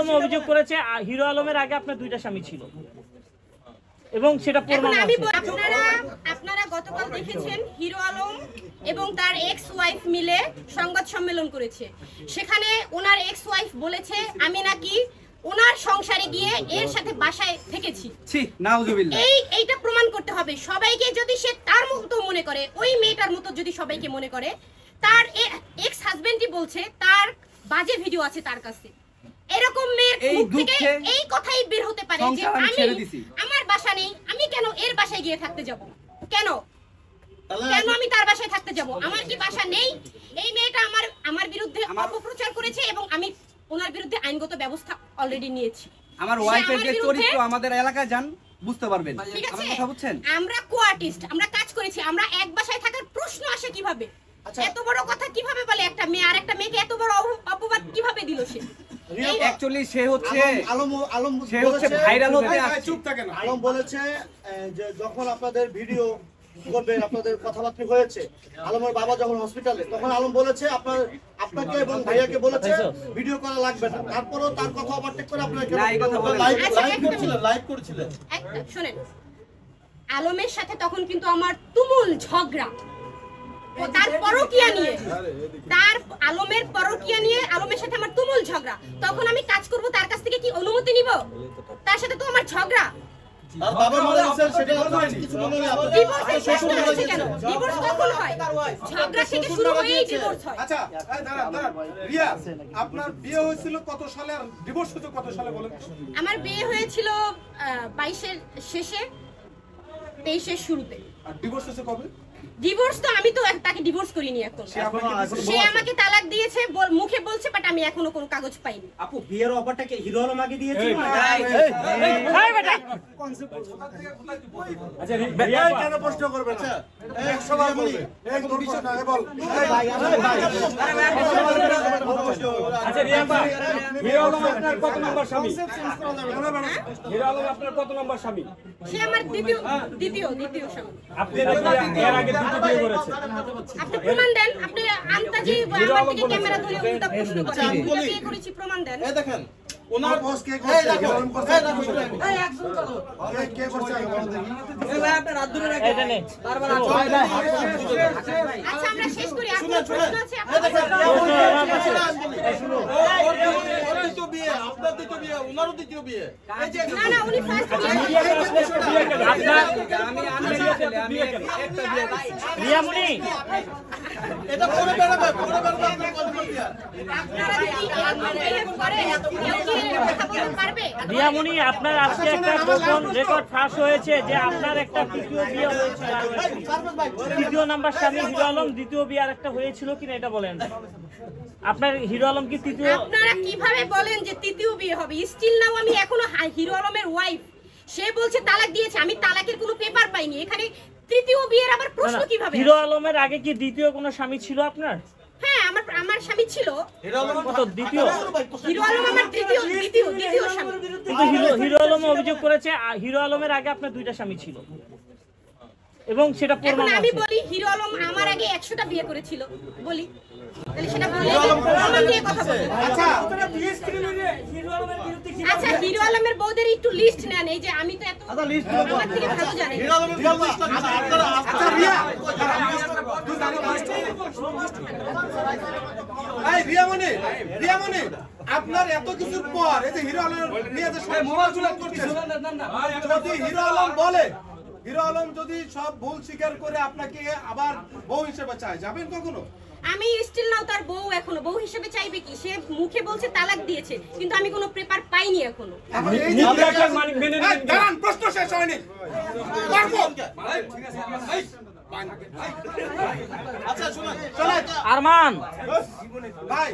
আলম অভিযোগ করেছে হিরো আলমের আগে আপনার দুইটা স্বামী ছিল এবং সেটা প্রমাণ আছে। আপনারা গতকাল দেখেছেন হিরো আলম এবং তার এক্স ওয়াইফ মিলে সংবাদ সম্মেলন করেছে। সেখানে ওনার এক্স ওয়াইফ বলেছে আমি নাকি ওনার সংসারে গিয়ে এর সাথে বাসায় থেকেছি। এইটা প্রমাণ করতে হবে সবাইকে। যদি সে তার মতো মনে করে, ওই মেয়েটার মতো যদি সবাইকে মনে করে, তার এক্স হাজবেন্ডই বলছে তার বাজে ভিডিও আছে তার কাছে। এরকম মেয়ের মুখ থেকে এই কথাই বের হতে পারে যে আমার বাসা নেই, আমি কেন এর বাসায় গিয়ে থাকতে যাব? কেন আমি তার বাসায় থাকতে যাব? আমার কি বাসা নেই? এই মেয়েটা আমার বিরুদ্ধে অপপ্রচার করেছে এবং আমি ওনার বিরুদ্ধে আইনগত ব্যবস্থা অলরেডি নিয়েছি। আমার ওয়াইফের যে চরিত্র আমাদের এলাকায় যান বুঝতে পারবেন। আমার কথা বুঝছেন? আমরা কো-আর্টিস্ট, আমরা কাজ করেছি। আমরা এক বাসায় থাকার প্রশ্ন আসে কিভাবে? এত বড় কথা কিভাবে বলে একটা মেয়ে? আর একটা মেয়েকে এত বড় অপবাদ কিভাবে দিল সে? অ্যাকচুয়ালি সে হচ্ছে ভাইরাল হতে আসছে। চুপ থাকেন। আলম বলেছে যে যখন আপনাদের ভিডিও করবেন, আপনাদের কথাবার্তা হয়েছে, আলমের বাবা যখন হসপিটালে, তখন আলম বলেছে আপনাকে এবং ভাইয়াকে বলেছে ভিডিও করা লাগবে না। তারপরও তার কথা ওভারটেক করে আপনারা লাইভ করেছিলেন। শুনেন, আলমের সাথে তখন কিন্তু আমার তুমুল ঝগড়া, তার পরকিয়া নিয়ে, তার আলমের পরকিয়া নিয়ে আলমের সাথে আমার তুমুল ঝগড়া। তখন আমি কাজ করব, তার কাছ থেকে কি অনুমতি নিব? তার সাথে তো আমার ঝগড়া। আপনার বিয়ে হয়েছিল কত সালে আর ডিভোর্স হয়েছে কত সালে বলেন? আমার বিয়ে হয়েছিল 22-এর শেষে, 23-এর শুরুতে। আর ডিভোর্স হয়েছে কবে? ডিভোর্স তো আমি তো তাকে ডিভোর্স করিনি এখন। সে আমাকে তালাক দিয়েছে, মুখে বলছে, বাট আমি এখনো কোনো কাগজ পাইনি। আপু বিয়ের অফারটা কি হিরো আলম আগে দিয়েছে? আচ্ছা রিয়া কেন প্রশ্ন করবে না? 100 বার বলবে। এক দুটো না বল। আচ্ছা রিয়া ভাই, হিরো আলম আপনার কত নম্বর স্বামী? হিরো আলম আপনার কত নম্বর স্বামী? সে আমার দ্বিতীয় স্বামী। আপনি এর আগে দুটো বিয়ে করেছেন। আপনি প্রমাণ দেন। আপনি আন্তাজি আমার দিকে ক্যামেরা ধরে উল্টা প্রশ্ন করেন। আমি বিয়ে করেছি, প্রমাণ দেন। এই দেখেন ওনার বস কে করছে? এই একজন চলো। কে করছে? এই ভাই আপনি রাত ধরে রাখেন। এটা নেই বারবার আচ্ছা আমরা শেষ করি। আপনার প্রশ্ন আছে? এই দেখেন শুনো, ওর দ্বিতীয় বিয়ে, আপনার দ্বিতীয় বিয়ে, ওনারও দ্বিতীয় বিয়ে। এই যে না উনি ফার্স্ট রিয়ামণি, এটা পরে বেরোবে আপনার কল দিয়া। রিয়ামণি, আপনার আজকে একটা গোপন রেকর্ড ফাঁস হয়েছে যে আপনার একটা তৃতীয় বিয়ে হয়েছিল, তৃতীয় নাম্বার স্বামী হিরো আলম, দ্বিতীয় বিয়ে আর একটা হয়েছিল কিনা এটা বলেন। আপনার হিরো আলম কি তৃতীয়? আপনারা কিভাবে বলেন যে তৃতীয় বিয়ে হবে? স্টিল নাও আমি এখনো হিরো আলমের ওয়াইফ। সে বলছে তালাক দিয়েছে, আমি তালাকের কোনো পেপার পাইনি। এখানে তৃতীয় বিয়ের আবার প্রশ্ন কিভাবে? হিরো আলমের আগে কি দ্বিতীয় কোনো স্বামী ছিল আপনার? হ্যাঁ, আমার স্বামী ছিল। হিরো আলম কত? দ্বিতীয়? হিরো আলম আমার দ্বিতীয় স্বামী। কিন্তু হিরো আলম অভিযোগ করেছে হিরো আলমের আগে আপনার দুইটা স্বামী ছিল এবং সেটা প্রমাণ আছে। আমি বলি হিরো আলম আমার আগে 100টা বিয়ে করেছিল, বলি তাহলে সেটা বললে প্রমাণ দিয়ে কথা বলবো। আচ্ছা হিরো আলমের বউদের একটু লিস্ট নেন। এই যে আমি তো এত আমার থেকে ভালো জানি। হিরো আলমের লিস্ট আপনারা আচ্ছা রিয়া এই রিয়ামণি আপনার এত কিছুর পর এই যে হিরো আলম নিয়ে যে সমালোচনা করছেন, যদি হিরো আলম বলে, হিরো আলম যদি সব ভুল স্বীকার করে আপনাকে আবার বউ হিসেবে চায়, যাবেন কখনো? আমি স্টিল নাও তার বউ, এখনো বউ হিসেবে চাইবে কি? সে মুখে বলছে তালাক দিয়েছে, কিন্তু আমি কোনো পেপার পাইনি এখনো। দাঁড়ান, প্রশ্ন শেষ হয়নি। আচ্ছা শুনুন, আরমান ভাই